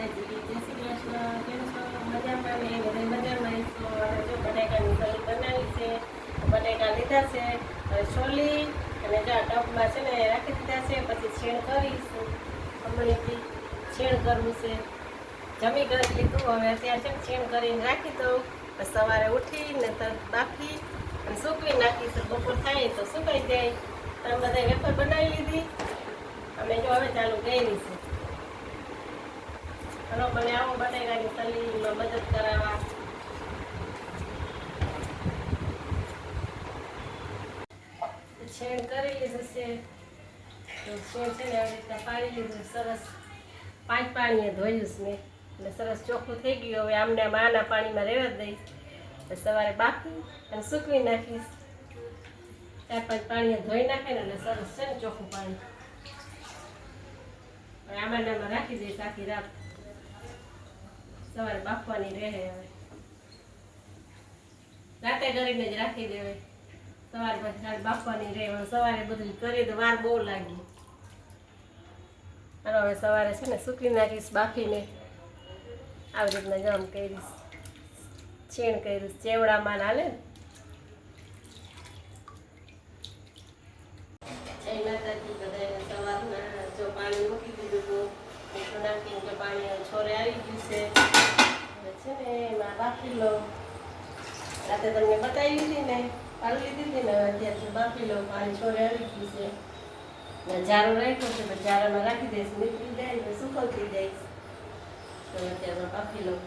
માતાજી, જય શ્રી કૃષ્ણ. કેમ છો? મજામાં ને? બધા મજામાં છો? અને જો બટાકાની સબ્જી બનાવી છે. બટાકા લીધા છે, હવે છોલી અને જો ટબમાં છે ને રાખી દીધા છે. પછી છીણ કરીશું. હમણાંથી છીણ કરવું છે. જમી કરી લીધું, હવે અત્યારે છે ને છીણ કરીને રાખી દઉં. સવારે ઉઠીને તરત બાફી અને સૂકવી નાખીશું. બપોર થાય તો સુકાઈ જાય. તમે બધા વેફર બનાવી લીધી. અમે જો હવે ચાલુ કરી છે. હલો, મને આવો બટાકાની સલીમાં મદદ કરાવવા. છીણ કરી લીધું છે. તો છીણ છે ને આવી રીતના પાડી લીધું સરસ. 5 પાણીએ ધોયું છે મેં એટલે સરસ ચોખ્ખું થઈ ગયું. હવે આમને આના પાણીમાં રહેવા જ દઈશ. સવારે બાફી અને સૂકવી નાખીશ. 4-5 પાણીએ ધોઈ નાખે ને એટલે સરસ છે ને ચોખ્ખું પાણી. હવે આમાં રાખી દઈશ આખી રાત. સવારે બાફવાની રહે. હવે રાતે કરીને જ રાખી દેવાય. સવારે પછી બાફવાની રહે. સવારે બધું કરી તો વાર બહુ લાગી. અને હવે સવારે છે ને સૂકવી નાખીશ બાફીને. આવી રીતના ગરમ કરીશ. છીણ કરીશ. ચેવડામાં હાલે ને. જય માતાજી બધાને. સવારના જો પાણી મૂકી દીધું હતું. નાખીને જો પાણી છોરે આવી ગયું છે. હવે છે ને એમાં બાફી લઉં. રાતે તમને બતાવી દીધી ને, પાડી લીધી હતી ને. અત્યારે બાફી લઉં. પાણી છોરે આવી ગયું છે. જારો રાખ્યો છે તો જારામાં રાખી દઈશ. નીકળી જાય તો સુકવતી જઈશ. તો અત્યારે બાફી લઉં.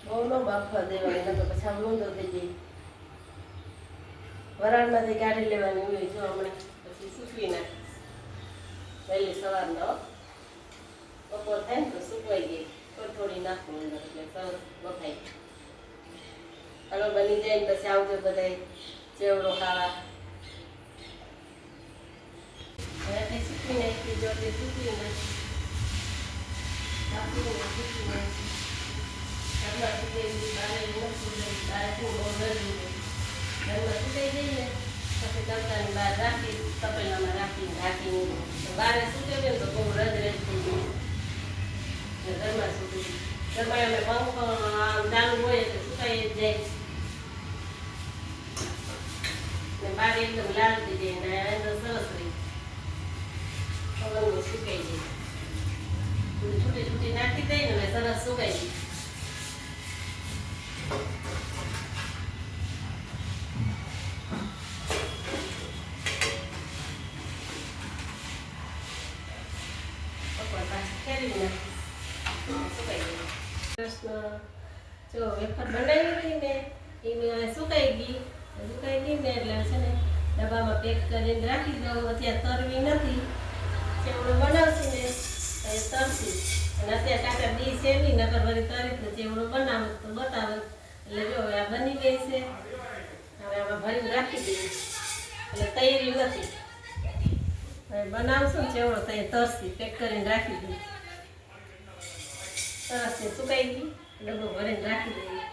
બહુ ન બાફવા દેવાની, નકર પછી આમ ઊંધો થઈ જાય. વરાળમાંથી કાઢી લેવાની હોય. જો હમણાં પછી સૂકવી નાખીશ વહેલી સવારના. બપોર થાય ને તો સુકવાઈ ગઈ. થોડી નાખવું અંદર એટલે સરસ બફાઈ. હલો, બની જાય ને પછી આવજો બધા ચેવડો ખાવા. હવે સૂકવી નાખી. જો તે સૂકવી નાખી. સૂકવી નાખી. ઘરમાં સુકાઈ બારે ન સુકાઈ. બારેથી બહુ નરમી હોય. ઘરમાં સુકાઈ જઈએ ને પછી તડકાની બહાર રાખી તપેલામાં રાખીને બારે સુકાવીએ ને તો બહુ રજ થઈ જાય. ઘરમાં સુકવી. ઘરમાં અમે પંખો ચાલુ હોય એટલે સુકાઈ જ જાય. ને બહાર એકદમ લાલ થઈ જાય ને અંદર સરસ રહી. પવનનું સુકાઈ જાય. છૂટી છૂટી નાખી દઈએ ને સરસ સુકાઈ જાય. જો વેફર બનાવી હતી ને એ સુકાઈ ગઈ ને એટલે છે ને ડબ્બામાં પેક કરીને રાખી દઉં. અત્યારે તરવી નથી. ચેવડો બનાવશું ને એ તરશું. અને અત્યારે કાકા દી સેવી નકર વળી તરી તો ચેવડો બનાવું તો બતાવે. એટલે જો આ બની ગઈ છે. હવે આમાં ભરીને રાખી દઈએ. એટલે તૈયારી નથી. હવે બનાવશું ને ચેવડો તો એ તરસી પેક કરીને રાખી દઈએ. સરસ છે. સુકાઈ ગઈ. ડબ્બો ભરીને રાખી દઈએ.